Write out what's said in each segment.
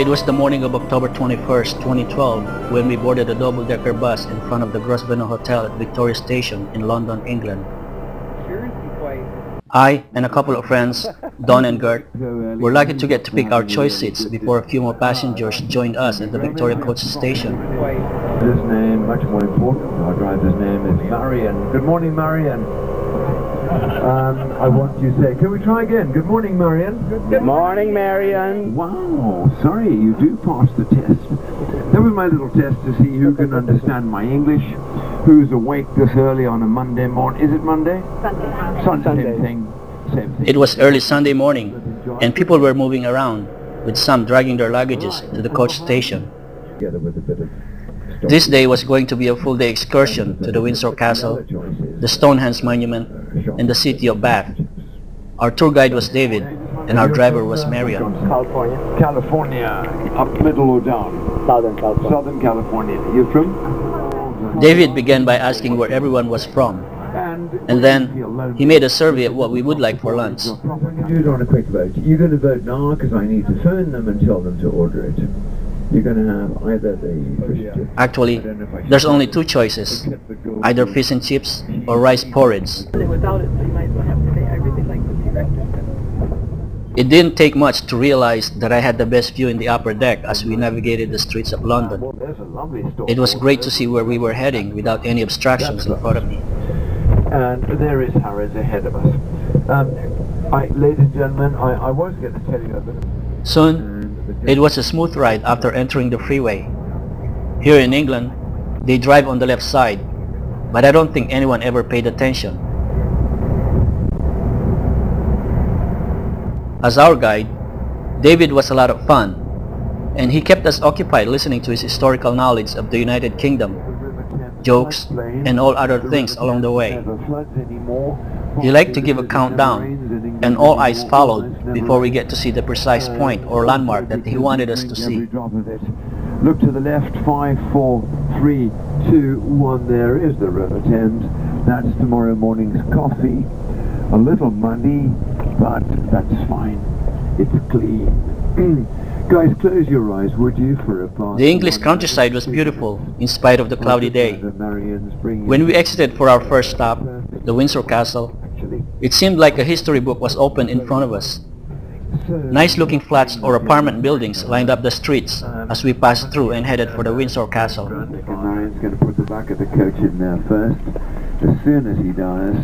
It was the morning of October 21st, 2012 when we boarded a double-decker bus in front of the Grosvenor Hotel at Victoria Station in London, England. I and a couple of friends, Don and Gert, were lucky to get to pick our choice seats before a few more passengers joined us at the Victoria Coach Station. His name, much more important, our driver's name is Marion. Good morning, Marion. I want you to say, can we try again? Good morning, Marion. Good morning, Marion. Wow, sorry, you do pass the test. That was my little test to see who can understand my English, who's awake this early on a Monday morning. Is it Monday? Sunday. Same thing. It was early Sunday morning, and people were moving around, with some dragging their luggages to the coach station. This day was going to be a full-day excursion to the Windsor Castle, the Stonehenge Monument, and the city of Bath. Our tour guide was David, and our driver was Marion. California, up middle or down? Southern California. You from? David began by asking where everyone was from, and then he made a survey of what we would like for lunch. Do it on a quick vote. You're going to vote now because I need to phone them and tell them to order it. You're going to have either the fish chips. Actually, there's only two choices, either fish and chips or rice porridge. It didn't take much to realize that I had the best view in the upper deck as we navigated the streets of London. It was great to see where we were heading without any obstructions in front of me. And there is Harrods ahead of us. Ladies and gentlemen, I was going to tell you a bit. Soon, it was a smooth ride after entering the freeway. Here in England, they drive on the left side, but I don't think anyone ever paid attention. As our guide, David was a lot of fun, and he kept us occupied listening to his historical knowledge of the United Kingdom, jokes, and all other things along the way. He liked to give a countdown, and all eyes followed before we get to see the precise point or landmark that he wanted us to see. Look to the left, 5, 4, 3, 2, 1, there is the River Thames. That's tomorrow morning's coffee. A little muddy, but that's fine. It's clean. Guys, close your eyes, would you, for a pass? The English countryside was beautiful, in spite of the cloudy day. When we exited for our first stop, the Windsor Castle, it seemed like a history book was opened in front of us. Nice-looking flats or apartment buildings lined up the streets as we passed through and headed for the Windsor Castle. Marion's going to put the back of the coach in there first. As soon as he does,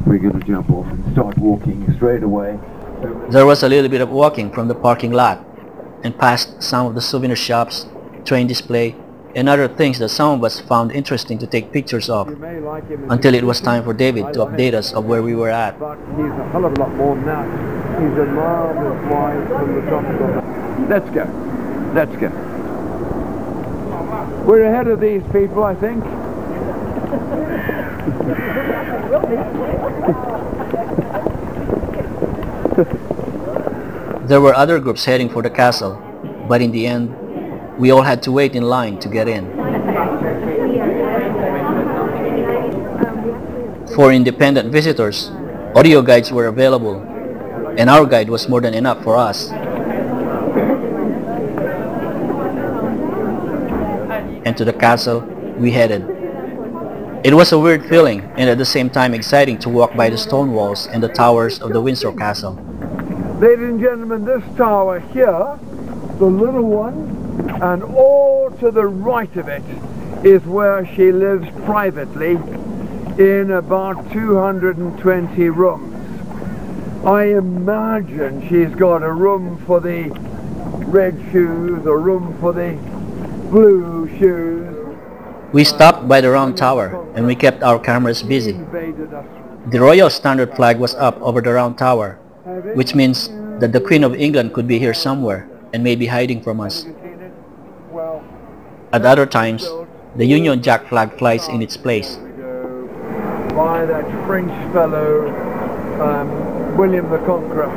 we're going to jump off and start walking straight away. There was a little bit of walking from the parking lot and past some of the souvenir shops, train display, and other things that some of us found interesting to take pictures of, until it was time for David to update us of where we were at. But he's a hell of a lot more than that. He's a marvelous wine from the top of the... Let's go. Let's go. We're ahead of these people, I think. There were other groups heading for the castle, but in the end, we all had to wait in line to get in. For independent visitors, audio guides were available, and our guide was more than enough for us. And to the castle we headed. It was a weird feeling, and at the same time exciting to walk by the stone walls and the towers of the Windsor Castle. Ladies and gentlemen, this tower here, the little one, and all to the right of it is where she lives privately in about 220 rooms. I imagine she's got a room for the red shoes, a room for the blue shoes. We stopped by the round tower and we kept our cameras busy. The Royal Standard flag was up over the round tower, which means that the Queen of England could be here somewhere and may be hiding from us. At other times, the Union Jack flag flies in its place. By that French fellow, William the Conqueror.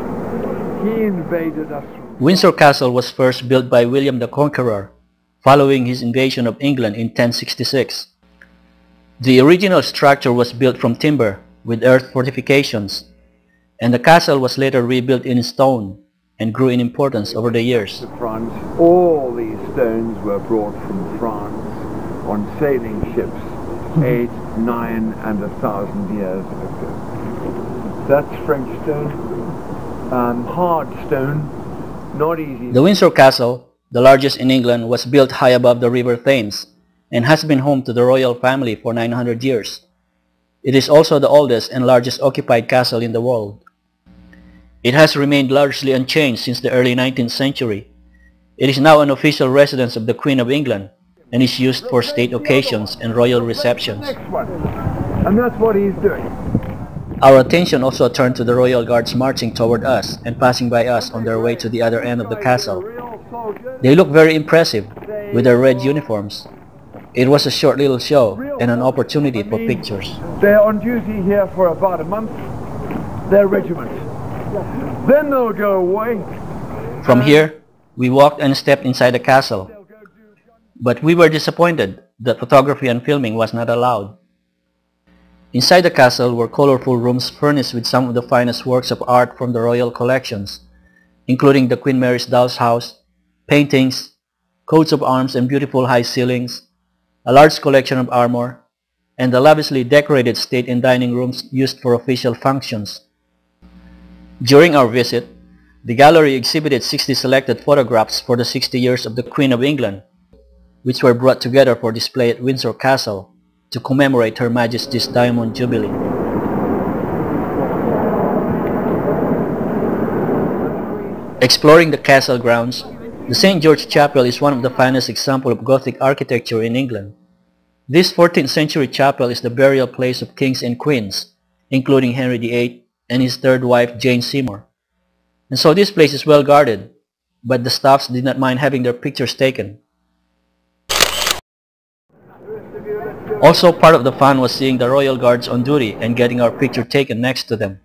He invaded us. Windsor Castle was first built by William the Conqueror, following his invasion of England in 1066. The original structure was built from timber with earth fortifications, and the castle was later rebuilt in stone and grew in importance over the years. France, all these stones were brought from France on sailing ships 8, 9 and 1,000 years ago. That's French stone, hard stone, not easy. The Windsor Castle, the largest in England, was built high above the River Thames and has been home to the royal family for 900 years. It is also the oldest and largest occupied castle in the world. It has remained largely unchanged since the early 19th century. It is now an official residence of the Queen of England and is used for state occasions and royal receptions. And that's what he's doing. Our attention also turned to the royal guards marching toward us and passing by us on their way to the other end of the castle. They look very impressive with their red uniforms. It was a short little show and an opportunity for pictures. They're on duty here for about a month, their regiment. Then they'll go away. From here, we walked and stepped inside the castle. But we were disappointed that photography and filming was not allowed. Inside the castle were colorful rooms furnished with some of the finest works of art from the royal collections, including the Queen Mary's doll's house, paintings, coats of arms and beautiful high ceilings, a large collection of armor, and the lavishly decorated state and dining rooms used for official functions. During our visit, the gallery exhibited 60 selected photographs for the 60 years of the Queen of England, which were brought together for display at Windsor Castle to commemorate Her Majesty's Diamond Jubilee. Exploring the castle grounds, the St. George Chapel is one of the finest examples of Gothic architecture in England. This 14th century chapel is the burial place of kings and queens, including Henry VIII and his third wife Jane Seymour. And so this place is well guarded, but the staffs did not mind having their pictures taken. Also part of the fun was seeing the royal guards on duty and getting our picture taken next to them.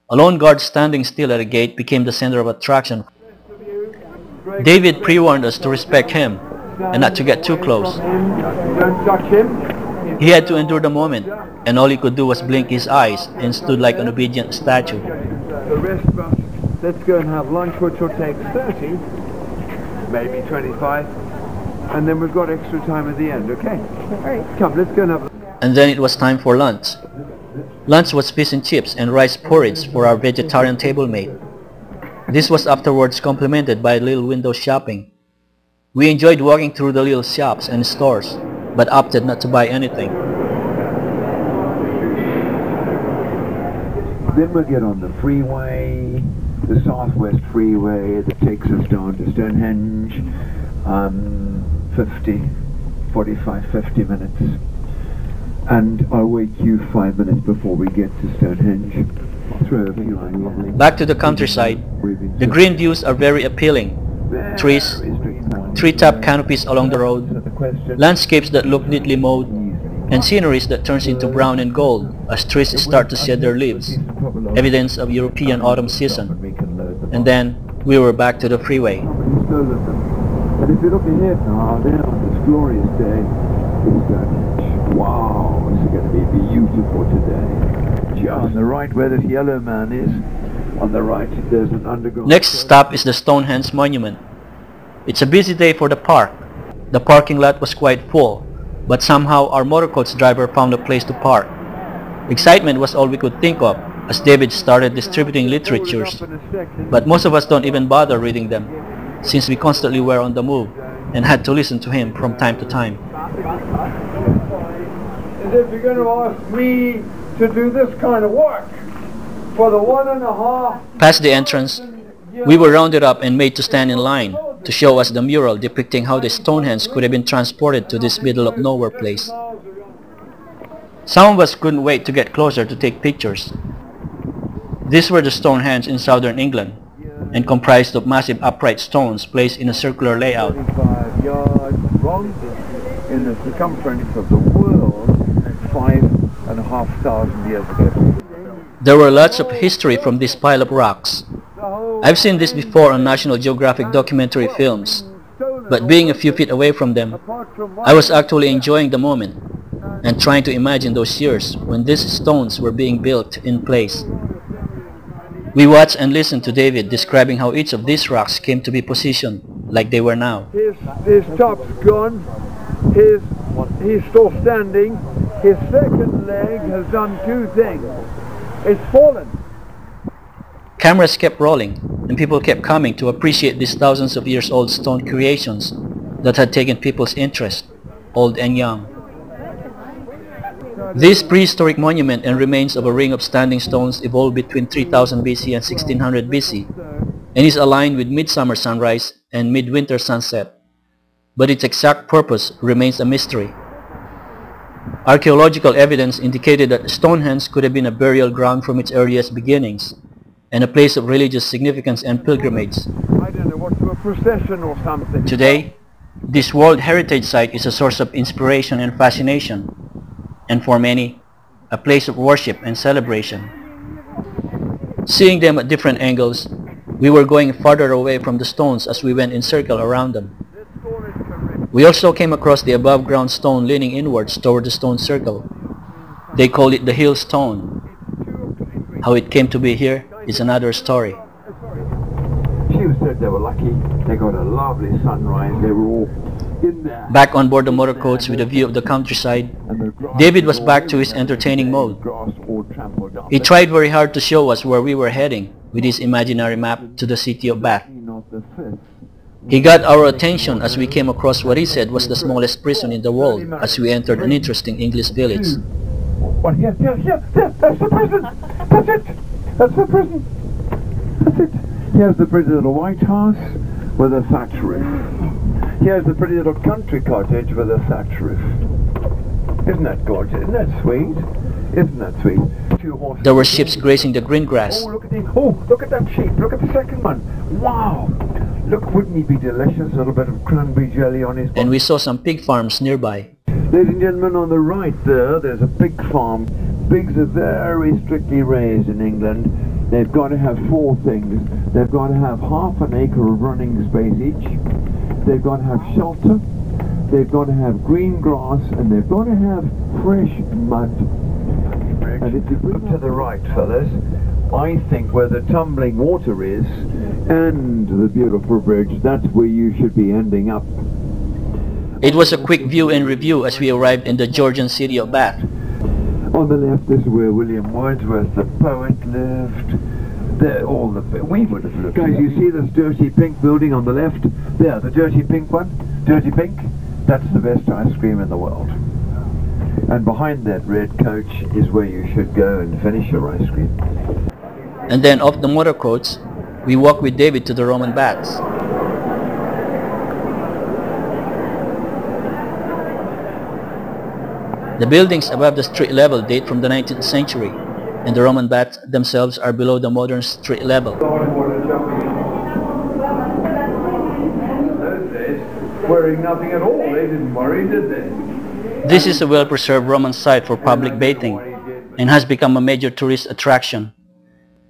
A lone guard standing still at a gate became the center of attraction. David pre-warned us to respect him and not to get too close. Don't touch him. He had to endure the moment, and all he could do was blink his eyes and stood like an obedient statue. The rest of us, let's go and have lunch, which will take 30, maybe 25, and then we've got extra time at the end, okay? Alright, come, let's go and have... And then it was time for lunch. Lunch was fish and chips and rice porridge for our vegetarian table mate. This was afterwards complemented by a little window shopping. We enjoyed walking through the little shops and stores, but opted not to buy anything. Then we'll get on the freeway, the Southwest Freeway that takes us down to Stonehenge, 50 minutes. And I'll wake you 5 minutes before we get to Stonehenge. Throw a few items. Back to the countryside, the green views are very appealing. Trees, treetop canopies along the road, landscapes that look neatly mowed, and sceneries that turns into brown and gold as trees start to shed their leaves, evidence of European autumn season. And then we were back to the freeway. And if you look ahead now, there on this glorious day, it's Stonehenge. Wow, it's going to be beautiful today. Just on the right where this yellow man is, on the right there's an underground... Next stop is the Stonehenge Monument. It's a busy day for the park. The parking lot was quite full, but somehow our motorcoach driver found a place to park. Excitement was all we could think of as David started distributing literatures, but most of us don't even bother reading them, since we constantly were on the move and had to listen to him from time to time. And if you're going to ask me to do this kind of work for the 1.5... Past the entrance, we were rounded up and made to stand in line to show us the mural depicting how the Stonehenge could have been transported to this middle of nowhere place. Some of us couldn't wait to get closer to take pictures. These were the Stonehenge in southern England, and comprised of massive upright stones placed in a circular layout. 25 yards long in the circumference of the world 5,500 years ago. There were lots of history from this pile of rocks. I've seen this before on National Geographic documentary films, but being a few feet away from them, I was actually enjoying the moment and trying to imagine those years when these stones were being built in place. We watched and listened to David describing how each of these rocks came to be positioned like they were now. His top's gone. He's still standing. His second leg has done two things. It's fallen. Cameras kept rolling, and people kept coming to appreciate these thousands of years old stone creations that had taken people's interest, old and young. This prehistoric monument and remains of a ring of standing stones evolved between 3000 BC and 1600 BC and is aligned with midsummer sunrise and midwinter sunset, but its exact purpose remains a mystery. Archaeological evidence indicated that Stonehenge could have been a burial ground from its earliest beginnings and a place of religious significance and pilgrimage. I don't know, what, to a procession or something. Today, this World Heritage Site is a source of inspiration and fascination, and for many, a place of worship and celebration. Seeing them at different angles, we were going farther away from the stones as we went in circle around them. We also came across the above-ground stone leaning inwards toward the stone circle. They call it the hill stone. How it came to be here is another story. She said they were lucky. They got a lovely sunrise. They were all in there. Back on board the motorcoats with a view of the countryside, David was back to his entertaining mode. He tried very hard to show us where we were heading with his imaginary map to the city of Bath. He got our attention as we came across what he said was the smallest prison in the world as we entered an interesting English village. What? Here, that's the prison. That's it. That's the prison. That's it. Here's the pretty little white house with a thatch roof. Here's the pretty little country cottage with a thatch roof. Isn't that gorgeous? Isn't that sweet? Isn't that sweet? Two horses. There were sheep grazing the green grass. Look at that sheep. Look at the second one. Wow. Look, wouldn't he be delicious? A little bit of cranberry jelly on his... And we saw some pig farms nearby. Ladies and gentlemen, on the right there's a pig farm. Pigs are very strictly raised in England. They've got to have four things. They've got to have half an acre of running space each. They've got to have shelter. They've got to have green grass, and they've got to have fresh mud. And if you look to the right, fellas, I think where the tumbling water is and the beautiful bridge, that's where you should be ending up. It was a quick view and review as we arrived in the Georgian city of Bath. On the left, this is where William Wordsworth, the poet, lived. There, all the we would have lived. Guys, you see this dirty pink building on the left? There, the dirty pink one. Dirty pink. That's the best ice cream in the world. And behind that red coach is where you should go and finish your ice cream. And then off the motorcoats, we walked with David to the Roman baths. The buildings above the street level date from the 19th century, and the Roman baths themselves are below the modern street level. Those days, worrying nothing at all. They didn't worry, did they? This is a well-preserved Roman site for public bathing and has become a major tourist attraction.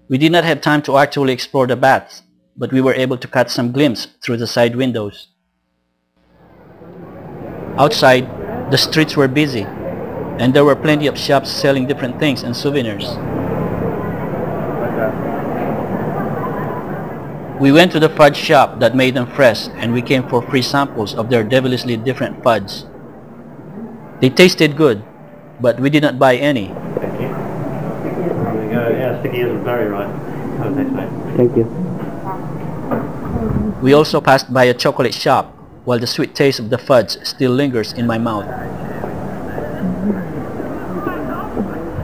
We did not have time to actually explore the baths, but we were able to catch some glimpse through the side windows. Outside, the streets were busy, and there were plenty of shops selling different things and souvenirs. We went to the fudge shop that made them fresh, and we came for free samples of their devilishly different fudge. They tasted good, but we did not buy any. Thank you. There we go. Yeah, sticky is very right. Have a taste, mate. Thank you. We also passed by a chocolate shop, while the sweet taste of the fudge still lingers in my mouth.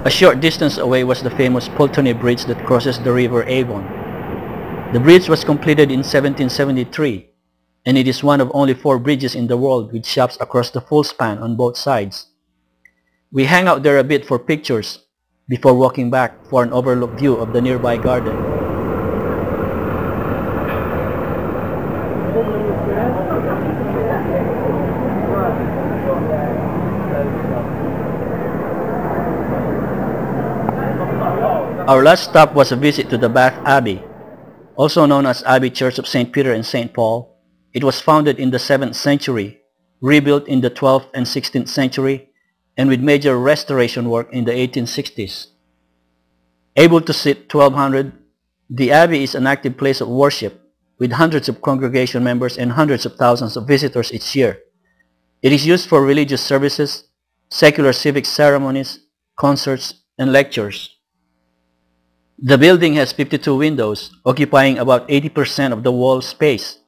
A short distance away was the famous Pulteney Bridge that crosses the river Avon. The bridge was completed in 1773, and it is one of only 4 bridges in the world with shops across the full span on both sides. We hung out there a bit for pictures before walking back for an overlook view of the nearby garden. Our last stop was a visit to the Bath Abbey, also known as Abbey Church of St. Peter and St. Paul. It was founded in the 7th century, rebuilt in the 12th and 16th century, and with major restoration work in the 1860s. Able to seat 1,200, The Abbey is an active place of worship, with hundreds of congregation members and hundreds of thousands of visitors each year. It is used for religious services, secular civic ceremonies, concerts, and lectures. The building has 52 windows, occupying about 80% of the wall space.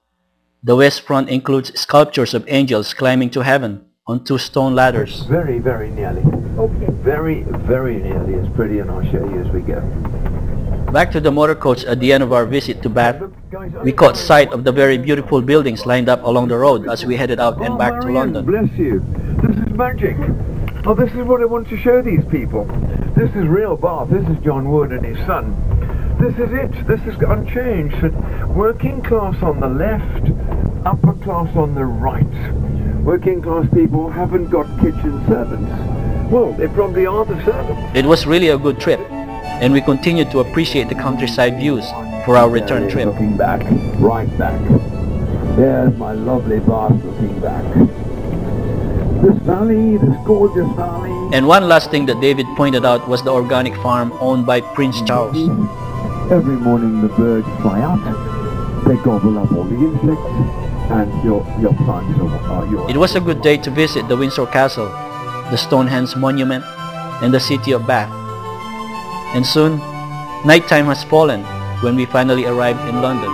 The west front includes sculptures of angels climbing to heaven on 2 stone ladders. Very, very nearly. Okay. Very, very nearly. It's pretty, and I'll show you as we go. Back to the motor coach at the end of our visit to Bath, we caught sight of the very beautiful buildings lined up along the road as we headed out and back to London. Bless you. This is magic. Oh, this is what I want to show these people. This is real Bath. This is John Wood and his son. This is it. This is unchanged. Working class on the left, upper class on the right. Working class people haven't got kitchen servants. Well, they probably are the servants. It was really a good trip, and we continued to appreciate the countryside views for our return trip. Looking back, right back. There's my lovely Bath looking back. This valley, this gorgeous valley. And one last thing that David pointed out was the organic farm owned by Prince Charles. Every morning the birds fly out, they gobble up all the insects, and your plants are yours. It was a good day to visit the Windsor Castle, the Stonehenge Monument, and the city of Bath. And soon, nighttime has fallen when we finally arrived in London.